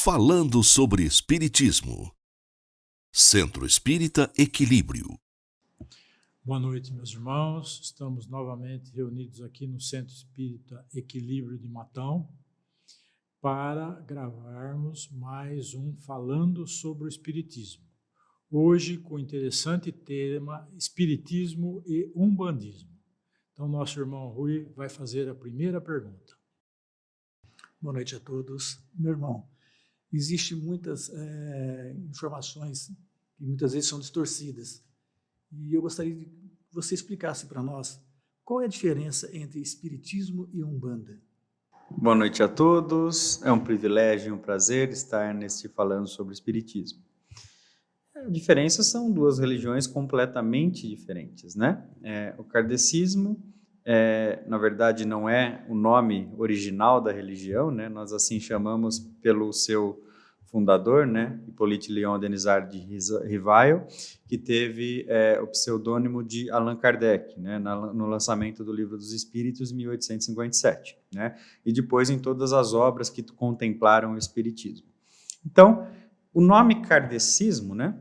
Falando sobre Espiritismo. Centro Espírita Equilíbrio. Boa noite, meus irmãos. Estamos novamente reunidos aqui no Centro Espírita Equilíbrio de Matão para gravarmos mais um Falando sobre o Espiritismo. Hoje com o interessante tema Espiritismo e Umbandismo. Então, nosso irmão Rui vai fazer a primeira pergunta. Boa noite a todos. Meu irmão, existem muitas informações que muitas vezes são distorcidas. E eu gostaria que você explicasse para nós qual é a diferença entre Espiritismo e Umbanda. Boa noite a todos. É um privilégio e um prazer estar falando sobre Espiritismo. A diferença são duas religiões completamente diferentes, né? O kardecismo, na verdade, não é o nome original da religião, né? Nós assim chamamos pelo seu fundador, né? Hippolyte Léon Denisard de Rivail, que teve o pseudônimo de Allan Kardec, né? No lançamento do Livro dos Espíritos, em 1857, né? E depois em todas as obras que contemplaram o Espiritismo. Então, o nome kardecismo, né?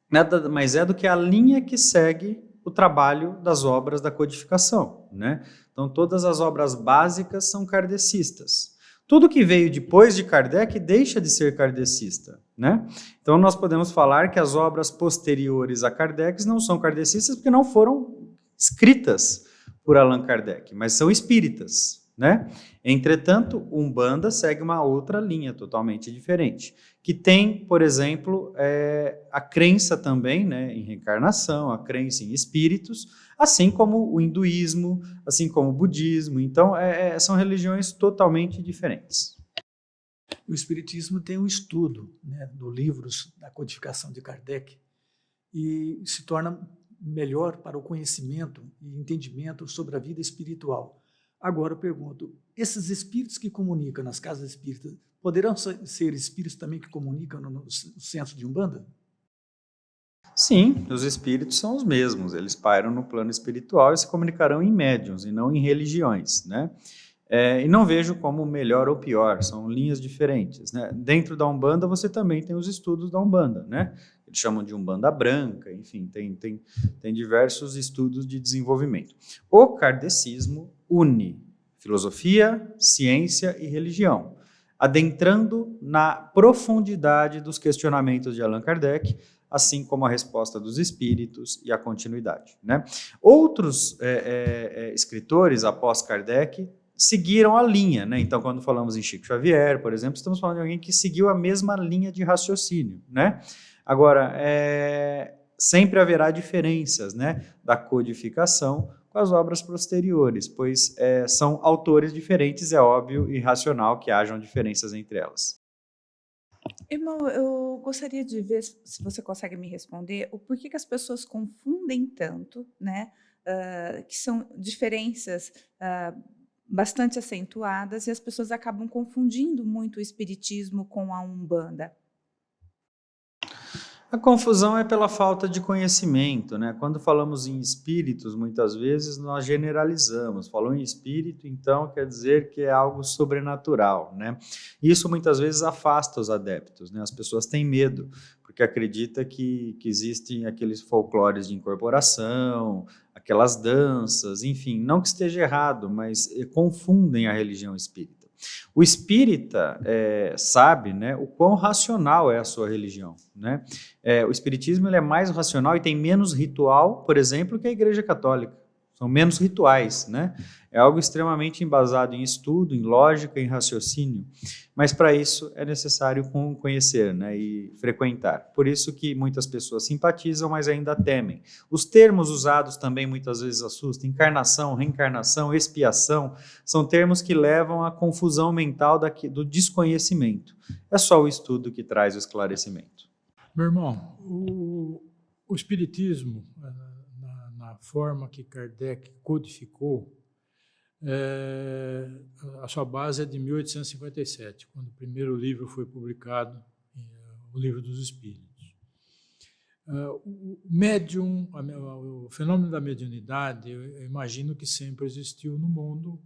Nada mais é do que a linha que segue o trabalho das obras da codificação, né? Então, todas as obras básicas são kardecistas. Tudo que veio depois de Kardec deixa de ser kardecista, né? Então, nós podemos falar que as obras posteriores a Kardec não são kardecistas porque não foram escritas por Allan Kardec, mas são espíritas, né? Entretanto, Umbanda segue uma outra linha totalmente diferente, que tem, por exemplo, a crença também, né, em reencarnação, a crença em espíritos, assim como o hinduísmo, assim como o budismo. Então, são religiões totalmente diferentes. O Espiritismo tem um estudo, né, do livros da codificação de Kardec e se torna melhor para o conhecimento e entendimento sobre a vida espiritual. Agora eu pergunto, esses espíritos que comunicam nas casas espíritas, poderão ser espíritos também que comunicam no centro de Umbanda? Sim, os espíritos são os mesmos, eles pairam no plano espiritual e se comunicarão em médiuns e não em religiões, né? E não vejo como melhor ou pior, são linhas diferentes, né? Dentro da Umbanda você também tem os estudos da Umbanda, né? Eles chamam de Umbanda branca, enfim, tem diversos estudos de desenvolvimento. O kardecismo une filosofia, ciência e religião, adentrando na profundidade dos questionamentos de Allan Kardec, assim como a resposta dos espíritos e a continuidade, né? Outros escritores após Kardec seguiram a linha, né? Então, quando falamos em Chico Xavier, por exemplo, estamos falando de alguém que seguiu a mesma linha de raciocínio, né? Agora, sempre haverá diferenças, né, da codificação com as obras posteriores, pois são autores diferentes, é óbvio e racional que hajam diferenças entre elas. Irmão, eu gostaria de ver se você consegue me responder o porquê que as pessoas confundem tanto, né? Que são diferenças bastante acentuadas e as pessoas acabam confundindo muito o espiritismo com a Umbanda. A confusão é pela falta de conhecimento, né? Quando falamos em espíritos, muitas vezes nós generalizamos. Falou em espírito, então quer dizer que é algo sobrenatural, né? Isso muitas vezes afasta os adeptos, né? As pessoas têm medo, porque acreditam que existem aqueles folclores de incorporação, aquelas danças, enfim, não que esteja errado, mas confundem a religião espírita. O espírita sabe, né, o quão racional é a sua religião, né? O espiritismo ele é mais racional e tem menos ritual, por exemplo, que a Igreja Católica. São menos rituais, né? É algo extremamente embasado em estudo, em lógica, em raciocínio. Mas para isso é necessário conhecer, né, e frequentar. Por isso que muitas pessoas simpatizam, mas ainda temem. Os termos usados também muitas vezes assustam. Encarnação, reencarnação, expiação, são termos que levam à confusão mental do desconhecimento. É só o estudo que traz o esclarecimento. Meu irmão, o Espiritismo, na forma que Kardec codificou, a sua base é de 1857, quando o primeiro livro foi publicado, o Livro dos Espíritos. O médium, o fenômeno da mediunidade, eu imagino que sempre existiu no mundo,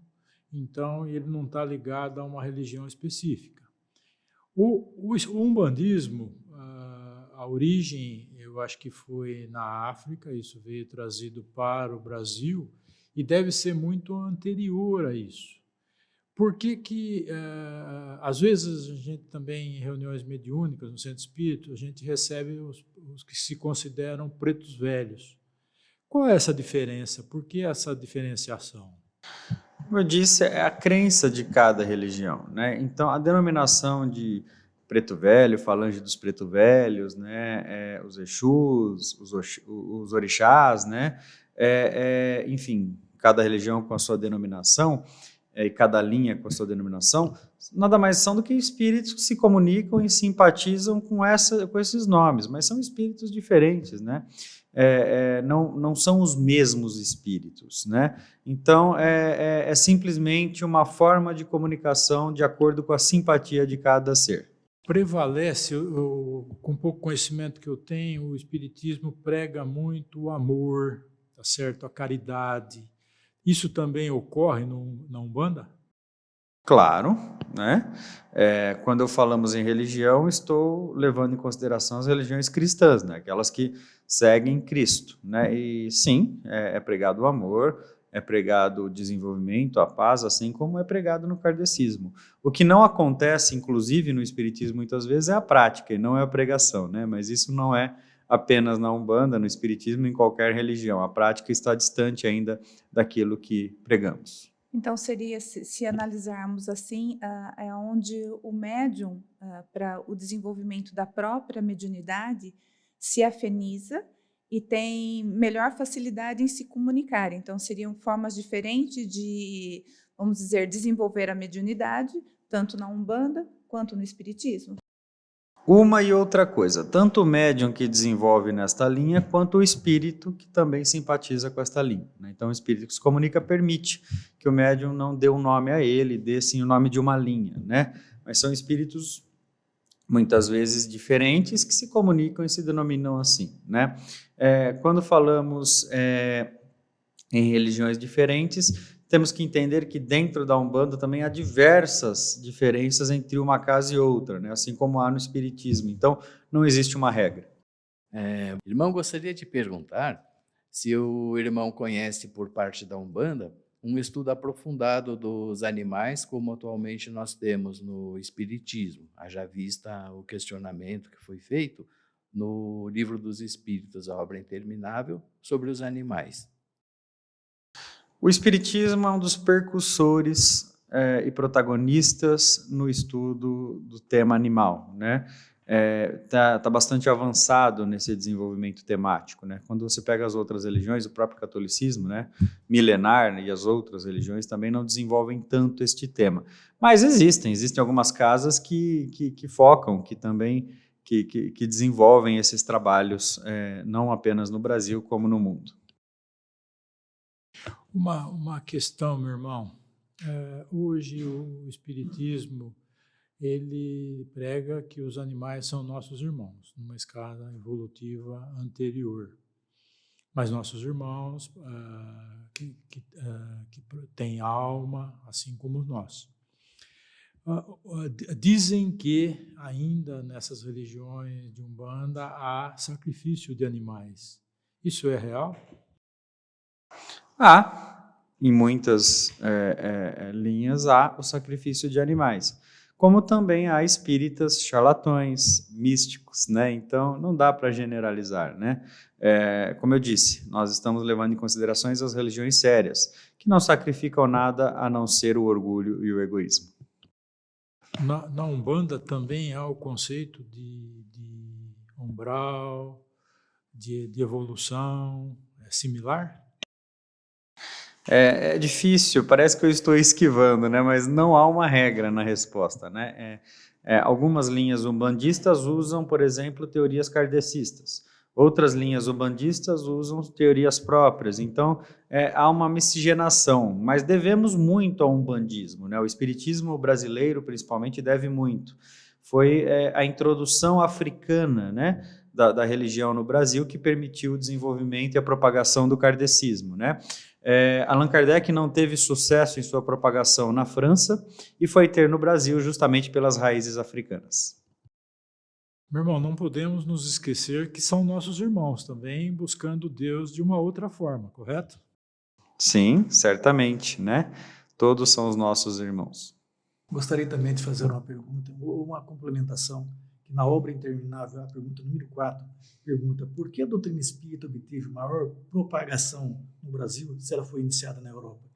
então ele não está ligado a uma religião específica. O umbandismo, a origem, eu acho que foi na África, isso veio trazido para o Brasil e deve ser muito anterior a isso. Por que às vezes, a gente também, em reuniões mediúnicas, no centro espírita, a gente recebe os que se consideram pretos velhos. Qual é essa diferença? Por que essa diferenciação? Como eu disse, é a crença de cada religião, né? Então, a denominação de preto velho, falange dos preto velhos, né? Os Exus, os orixás, né? Enfim, cada religião com a sua denominação, e cada linha com a sua denominação, nada mais são do que espíritos que se comunicam e simpatizam com esses nomes, mas são espíritos diferentes, né? Não são os mesmos espíritos, né? Então, é simplesmente uma forma de comunicação de acordo com a simpatia de cada ser. Prevalece, com pouco conhecimento que eu tenho, o espiritismo prega muito o amor, tá certo? A caridade. Isso também ocorre na Umbanda? Claro, né? Quando falamos em religião, estou levando em consideração as religiões cristãs, né? Aquelas que seguem Cristo, né? E sim, é pregado o amor, é pregado o desenvolvimento, a paz, assim como é pregado no kardecismo. O que não acontece, inclusive, no espiritismo, muitas vezes, é a prática e não é a pregação, né? Mas isso não é apenas na Umbanda, no espiritismo, em qualquer religião. A prática está distante ainda daquilo que pregamos. Então, seria, se analisarmos assim, é onde o médium, para o desenvolvimento da própria mediunidade, se afiniza e tem melhor facilidade em se comunicar. Então, seriam formas diferentes de, vamos dizer, desenvolver a mediunidade, tanto na Umbanda quanto no Espiritismo. Uma e outra coisa, tanto o médium que desenvolve nesta linha, quanto o espírito que também simpatiza com esta linha, né? Então, o espírito que se comunica permite que o médium não dê um nome a ele, dê sim o nome de uma linha, né? Mas são espíritos, muitas vezes, diferentes, que se comunicam e se denominam assim, né? Quando falamos em religiões diferentes, temos que entender que dentro da Umbanda também há diversas diferenças entre uma casa e outra, né? Assim como há no Espiritismo. Então, não existe uma regra. Irmão, gostaria de perguntar se o irmão conhece, por parte da Umbanda, um estudo aprofundado dos animais, como atualmente nós temos no Espiritismo, haja vista o questionamento que foi feito no Livro dos Espíritos, a obra interminável, sobre os animais. O Espiritismo é um dos percussores e protagonistas no estudo do tema animal, né? Tá bastante avançado nesse desenvolvimento temático, né? Quando você pega as outras religiões, o próprio catolicismo, né, milenar, e as outras religiões também não desenvolvem tanto este tema. Mas existem algumas casas que focam, que também que desenvolvem esses trabalhos, não apenas no Brasil, como no mundo. Uma questão, meu irmão. Hoje o Espiritismo ele prega que os animais são nossos irmãos, numa escala evolutiva anterior. Mas nossos irmãos que têm alma, assim como nós. Dizem que ainda nessas religiões de Umbanda há sacrifício de animais. Isso é real? Em muitas linhas há o sacrifício de animais, como também há espíritas charlatões, místicos, né? Então não dá para generalizar, né? Como eu disse, nós estamos levando em considerações as religiões sérias, que não sacrificam nada a não ser o orgulho e o egoísmo. Na Umbanda também há o conceito de umbral, de evolução, é similar? É difícil, parece que eu estou esquivando, né? Mas não há uma regra na resposta, né? Algumas linhas umbandistas usam, por exemplo, teorias kardecistas. Outras linhas umbandistas usam teorias próprias. Então, há uma miscigenação, mas devemos muito ao umbandismo, né? O espiritismo brasileiro, principalmente, deve muito. Foi a introdução africana, né, da religião no Brasil que permitiu o desenvolvimento e a propagação do kardecismo, né? Allan Kardec não teve sucesso em sua propagação na França e foi ter no Brasil justamente pelas raízes africanas. Meu irmão, não podemos nos esquecer que são nossos irmãos também, buscando Deus de uma outra forma, correto? Sim, certamente, né? Todos são os nossos irmãos. Gostaria também de fazer uma pergunta, ou uma complementação, que na obra Interminável, a pergunta número 4, pergunta por que a doutrina espírita obteve maior propagação no Brasil se ela foi iniciada na Europa?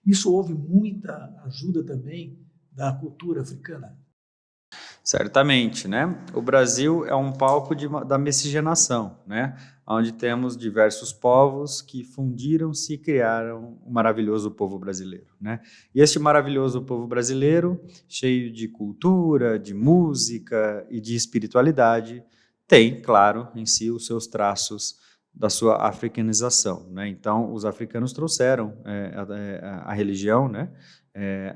Isso houve muita ajuda também da cultura africana? Certamente, né? O Brasil é um palco da miscigenação, né? Onde temos diversos povos que fundiram-se e criaram o maravilhoso povo brasileiro, né? E este maravilhoso povo brasileiro, cheio de cultura, de música e de espiritualidade, tem, claro, em si os seus traços da sua africanização, né? Então, os africanos trouxeram a religião, né?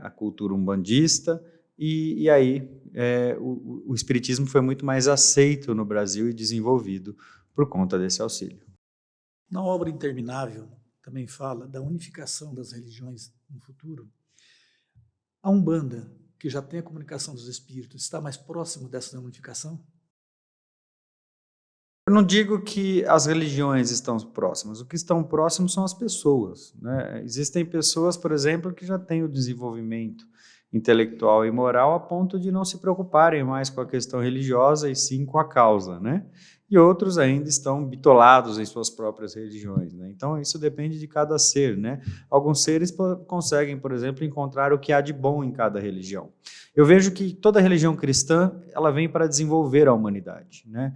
A cultura umbandista, e aí o espiritismo foi muito mais aceito no Brasil e desenvolvido por conta desse auxílio. Na obra Interminável também fala da unificação das religiões no futuro. A Umbanda, que já tem a comunicação dos espíritos, está mais próximo dessa unificação? Eu não digo que as religiões estão próximas, o que estão próximos são as pessoas, né? Existem pessoas, por exemplo, que já têm o desenvolvimento intelectual e moral a ponto de não se preocuparem mais com a questão religiosa e sim com a causa, né? E outros ainda estão bitolados em suas próprias religiões, né? Então isso depende de cada ser, né? Alguns seres conseguem, por exemplo, encontrar o que há de bom em cada religião. Eu vejo que toda religião cristã, ela vem para desenvolver a humanidade, né?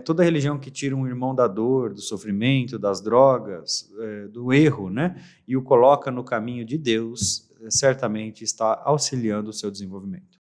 Toda religião que tira um irmão da dor, do sofrimento, das drogas, do erro, né? E o coloca no caminho de Deus, certamente está auxiliando o seu desenvolvimento.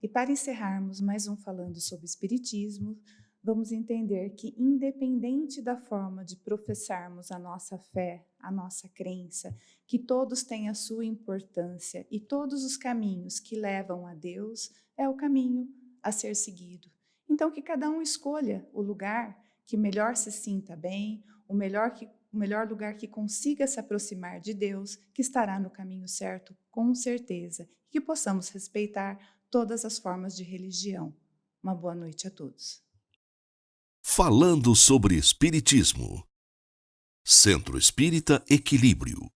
E para encerrarmos mais um falando sobre espiritismo, vamos entender que, independente da forma de professarmos a nossa fé, a nossa crença, que todos têm a sua importância e todos os caminhos que levam a Deus é o caminho a ser seguido. Então, que cada um escolha o lugar que melhor se sinta bem, o melhor lugar que consiga se aproximar de Deus, que estará no caminho certo, com certeza, e que possamos respeitar todas as formas de religião. Uma boa noite a todos. Falando sobre Espiritismo. Centro Espírita Equilíbrio.